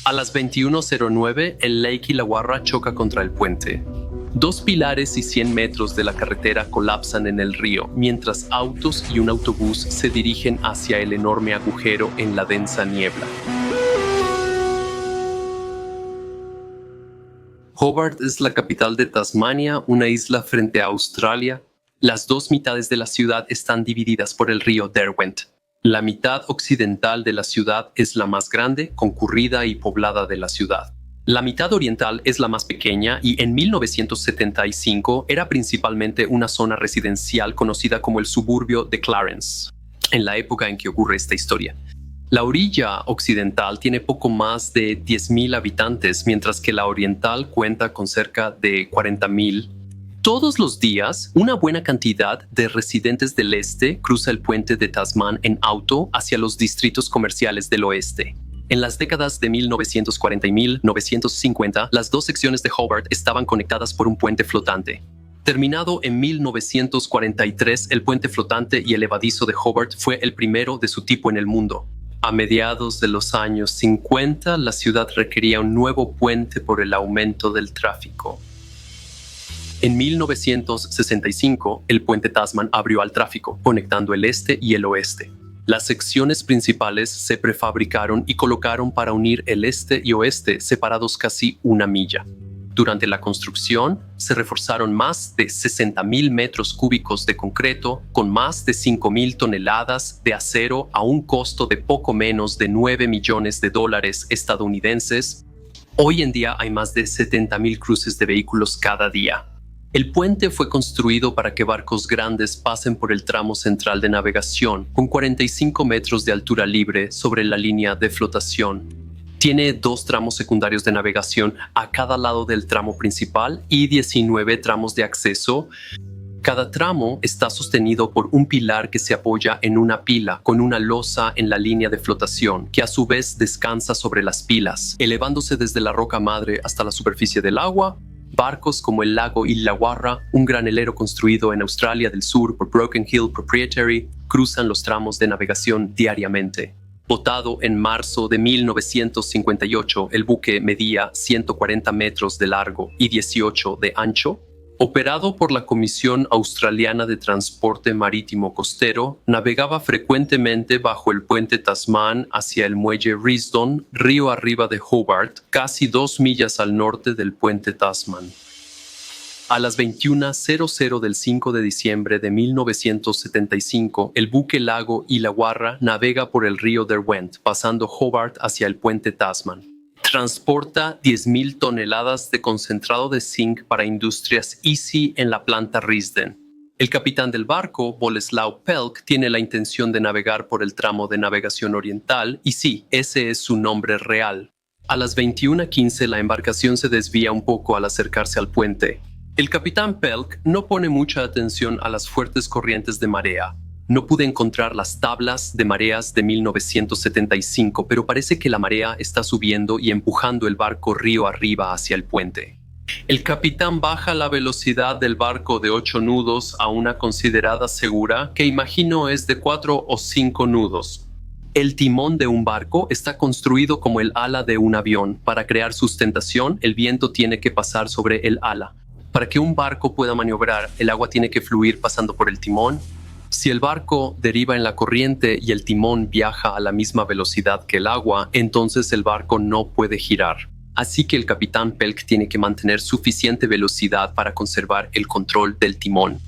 A las 21:09, el Lake Illawarra choca contra el puente. 2 pilares y 100 metros de la carretera colapsan en el río, mientras autos y un autobús se dirigen hacia el enorme agujero en la densa niebla. Hobart es la capital de Tasmania, una isla frente a Australia. Las dos mitades de la ciudad están divididas por el río Derwent. La mitad occidental de la ciudad es la más grande, concurrida y poblada de la ciudad. La mitad oriental es la más pequeña y en 1975 era principalmente una zona residencial conocida como el suburbio de Clarence, en la época en que ocurre esta historia. La orilla occidental tiene poco más de 10,000 habitantes, mientras que la oriental cuenta con cerca de 40,000. Todos los días, una buena cantidad de residentes del este cruza el puente de Tasman en auto hacia los distritos comerciales del oeste. En las décadas de 1940 y 1950, las dos secciones de Hobart estaban conectadas por un puente flotante. Terminado en 1943, el puente flotante y elevadizo de Hobart fue el primero de su tipo en el mundo. A mediados de los años 50, la ciudad requería un nuevo puente por el aumento del tráfico. En 1965, el puente Tasman abrió al tráfico, conectando el este y el oeste. Las secciones principales se prefabricaron y colocaron para unir el este y oeste separados casi 1 milla. Durante la construcción, se reforzaron más de 60,000 metros cúbicos de concreto con más de 5,000 toneladas de acero a un costo de poco menos de $9 millones estadounidenses. Hoy en día hay más de 70,000 cruces de vehículos cada día. El puente fue construido para que barcos grandes pasen por el tramo central de navegación, con 45 metros de altura libre sobre la línea de flotación. Tiene 2 tramos secundarios de navegación a cada lado del tramo principal y 19 tramos de acceso. Cada tramo está sostenido por un pilar que se apoya en una pila con una losa en la línea de flotación, que a su vez descansa sobre las pilas, elevándose desde la roca madre hasta la superficie del agua. Barcos como el lago Illawarra, un granelero construido en Australia del Sur por Broken Hill Proprietary, cruzan los tramos de navegación diariamente. Botado en marzo de 1958, el buque medía 140 metros de largo y 18 de ancho. Operado por la Comisión Australiana de Transporte Marítimo Costero, navegaba frecuentemente bajo el puente Tasman hacia el muelle Risdon, río arriba de Hobart, casi 2 millas al norte del puente Tasman. A las 21:00 del 5 de diciembre de 1975, el buque lago Illawarra navega por el río Derwent, pasando Hobart hacia el puente Tasman. Transporta 10,000 toneladas de concentrado de zinc para Industrias Easy en la planta Risdon. El capitán del barco, Boleslaw Pelk, tiene la intención de navegar por el tramo de navegación oriental y sí, ese es su nombre real. A las 21:15 la embarcación se desvía un poco al acercarse al puente. El capitán Pelk no pone mucha atención a las fuertes corrientes de marea. No pude encontrar las tablas de mareas de 1975, pero parece que la marea está subiendo y empujando el barco río arriba hacia el puente. El capitán baja la velocidad del barco de 8 nudos a una considerada segura, que imagino es de 4 o 5 nudos. El timón de un barco está construido como el ala de un avión. Para crear sustentación, el viento tiene que pasar sobre el ala. Para que un barco pueda maniobrar, el agua tiene que fluir pasando por el timón. Si el barco deriva en la corriente y el timón viaja a la misma velocidad que el agua, entonces el barco no puede girar. Así que el capitán Pelk tiene que mantener suficiente velocidad para conservar el control del timón.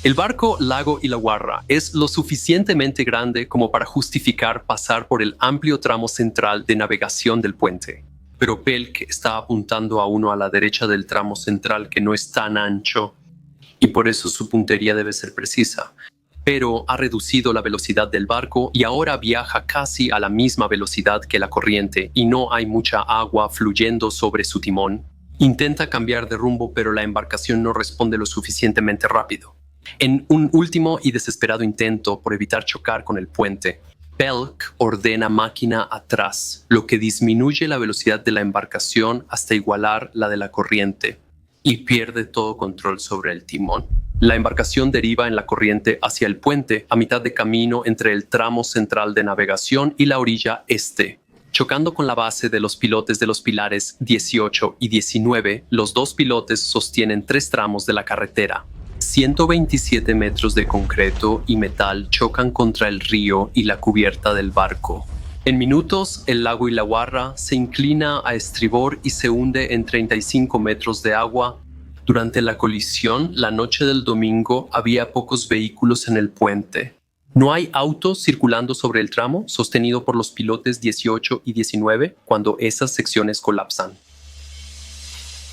El barco lago Illawarra es lo suficientemente grande como para justificar pasar por el amplio tramo central de navegación del puente. Pero Pelk está apuntando a uno a la derecha del tramo central que no es tan ancho, y por eso su puntería debe ser precisa. Pero ha reducido la velocidad del barco y ahora viaja casi a la misma velocidad que la corriente y no hay mucha agua fluyendo sobre su timón. Intenta cambiar de rumbo, pero la embarcación no responde lo suficientemente rápido. En un último y desesperado intento por evitar chocar con el puente, Pelk ordena máquina atrás, lo que disminuye la velocidad de la embarcación hasta igualar la de la corriente, y pierde todo control sobre el timón. La embarcación deriva en la corriente hacia el puente a mitad de camino entre el tramo central de navegación y la orilla este. Chocando con la base de los pilotes de los pilares 18 y 19, los dos pilotes sostienen 3 tramos de la carretera. 127 metros de concreto y metal chocan contra el río y la cubierta del barco. En minutos, el lago Illawarra se inclina a estribor y se hunde en 35 metros de agua. Durante la colisión, la noche del domingo, había pocos vehículos en el puente. No hay autos circulando sobre el tramo sostenido por los pilotes 18 y 19 cuando esas secciones colapsan.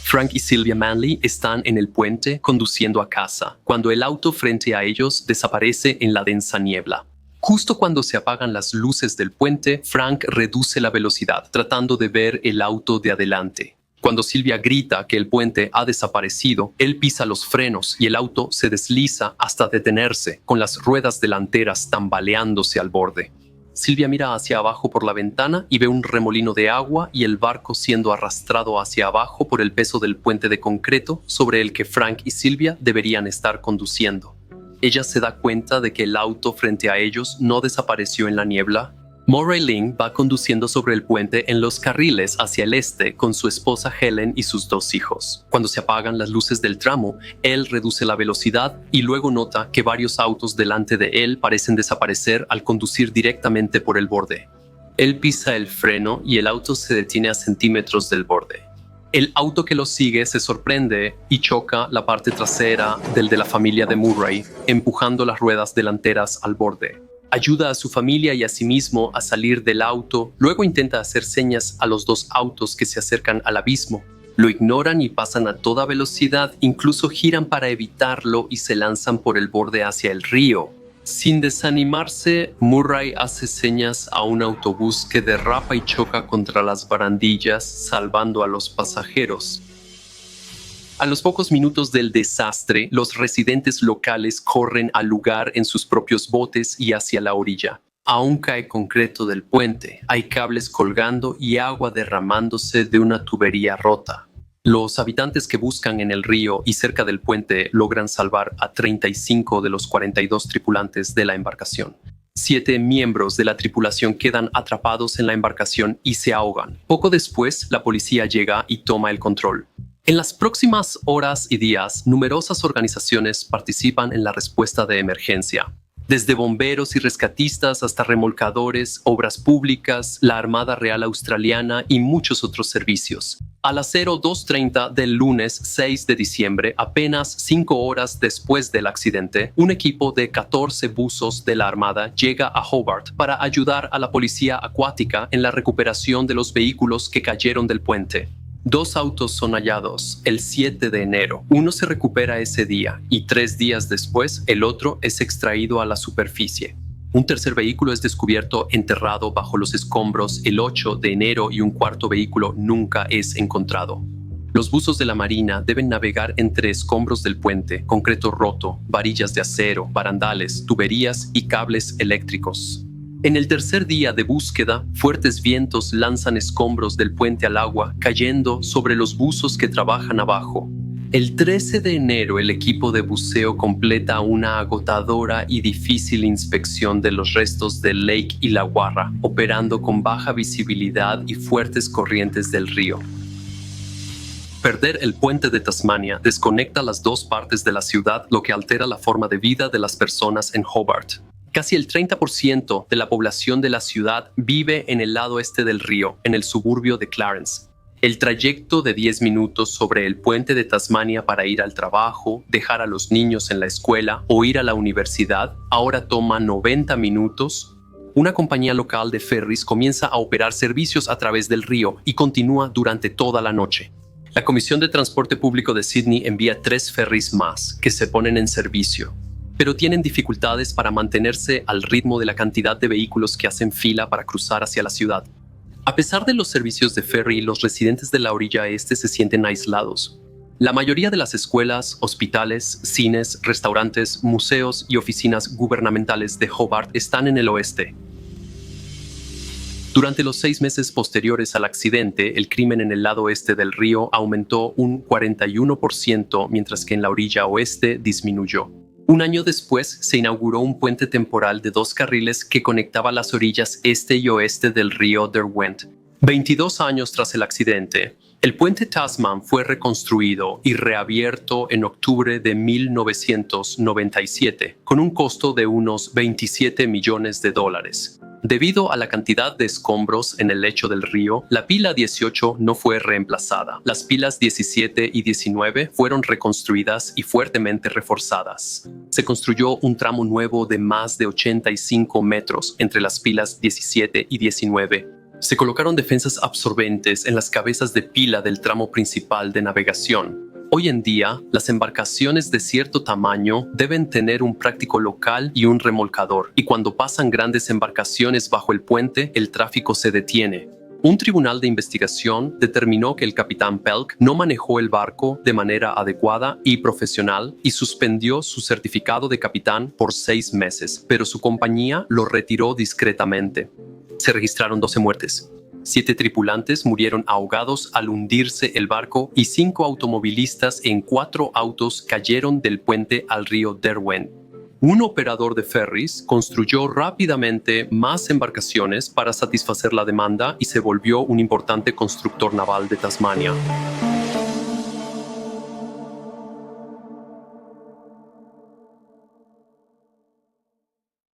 Frank y Sylvia Manley están en el puente conduciendo a casa, cuando el auto frente a ellos desaparece en la densa niebla. Justo cuando se apagan las luces del puente, Frank reduce la velocidad, tratando de ver el auto de adelante. Cuando Sylvia grita que el puente ha desaparecido, él pisa los frenos y el auto se desliza hasta detenerse, con las ruedas delanteras tambaleándose al borde. Sylvia mira hacia abajo por la ventana y ve un remolino de agua y el barco siendo arrastrado hacia abajo por el peso del puente de concreto sobre el que Frank y Sylvia deberían estar conduciendo. Ella se da cuenta de que el auto frente a ellos no desapareció en la niebla. Murray Ling va conduciendo sobre el puente en los carriles hacia el este con su esposa Helen y sus 2 hijos. Cuando se apagan las luces del tramo, él reduce la velocidad y luego nota que varios autos delante de él parecen desaparecer al conducir directamente por el borde. Él pisa el freno y el auto se detiene a centímetros del borde. El auto que lo sigue se sorprende y choca la parte trasera del de la familia de Murray, empujando las ruedas delanteras al borde. Ayuda a su familia y a sí mismo a salir del auto, luego intenta hacer señas a los 2 autos que se acercan al abismo. Lo ignoran y pasan a toda velocidad, incluso giran para evitarlo y se lanzan por el borde hacia el río. Sin desanimarse, Murray hace señas a un autobús que derrapa y choca contra las barandillas, salvando a los pasajeros. A los pocos minutos del desastre, los residentes locales corren al lugar en sus propios botes y hacia la orilla. Aún cae concreto del puente, hay cables colgando y agua derramándose de una tubería rota. Los habitantes que buscan en el río y cerca del puente logran salvar a 35 de los 42 tripulantes de la embarcación. 7 miembros de la tripulación quedan atrapados en la embarcación y se ahogan. Poco después, la policía llega y toma el control. En las próximas horas y días, numerosas organizaciones participan en la respuesta de emergencia. Desde bomberos y rescatistas hasta remolcadores, obras públicas, la Armada Real Australiana y muchos otros servicios. A las 02:30 del lunes 6 de diciembre, apenas 5 horas después del accidente, un equipo de 14 buzos de la Armada llega a Hobart para ayudar a la policía acuática en la recuperación de los vehículos que cayeron del puente. 2 autos son hallados el 7 de enero. Uno se recupera ese día y 3 días después el otro es extraído a la superficie. Un tercer vehículo es descubierto enterrado bajo los escombros el 8 de enero y un cuarto vehículo nunca es encontrado. Los buzos de la Marina deben navegar entre escombros del puente, concreto roto, varillas de acero, barandales, tuberías y cables eléctricos. En el tercer día de búsqueda, fuertes vientos lanzan escombros del puente al agua, cayendo sobre los buzos que trabajan abajo. El 13 de enero, el equipo de buceo completa una agotadora y difícil inspección de los restos del Lake Illawarra, operando con baja visibilidad y fuertes corrientes del río. Perder el puente de Tasmania desconecta las 2 partes de la ciudad, lo que altera la forma de vida de las personas en Hobart. Casi el 30% de la población de la ciudad vive en el lado este del río, en el suburbio de Clarence. El trayecto de 10 minutos sobre el puente de Tasmania para ir al trabajo, dejar a los niños en la escuela o ir a la universidad ahora toma 90 minutos. Una compañía local de ferries comienza a operar servicios a través del río y continúa durante toda la noche. La Comisión de Transporte Público de Sydney envía 3 ferries más que se ponen en servicio, pero tienen dificultades para mantenerse al ritmo de la cantidad de vehículos que hacen fila para cruzar hacia la ciudad. A pesar de los servicios de ferry, los residentes de la orilla este se sienten aislados. La mayoría de las escuelas, hospitales, cines, restaurantes, museos y oficinas gubernamentales de Hobart están en el oeste. Durante los 6 meses posteriores al accidente, el crimen en el lado este del río aumentó un 41%, mientras que en la orilla oeste disminuyó. Un año después se inauguró un puente temporal de 2 carriles que conectaba las orillas este y oeste del río Derwent. 22 años tras el accidente, el puente Tasman fue reconstruido y reabierto en octubre de 1997, con un costo de unos $27 millones. Debido a la cantidad de escombros en el lecho del río, la pila 18 no fue reemplazada. Las pilas 17 y 19 fueron reconstruidas y fuertemente reforzadas. Se construyó un tramo nuevo de más de 85 metros entre las pilas 17 y 19. Se colocaron defensas absorbentes en las cabezas de pila del tramo principal de navegación. Hoy en día, las embarcaciones de cierto tamaño deben tener un práctico local y un remolcador, y cuando pasan grandes embarcaciones bajo el puente, el tráfico se detiene. Un tribunal de investigación determinó que el capitán Pelk no manejó el barco de manera adecuada y profesional y suspendió su certificado de capitán por 6 meses, pero su compañía lo retiró discretamente. Se registraron 12 muertes. 7 tripulantes murieron ahogados al hundirse el barco y 5 automovilistas en 4 autos cayeron del puente al río Derwent. Un operador de ferries construyó rápidamente más embarcaciones para satisfacer la demanda y se volvió un importante constructor naval de Tasmania.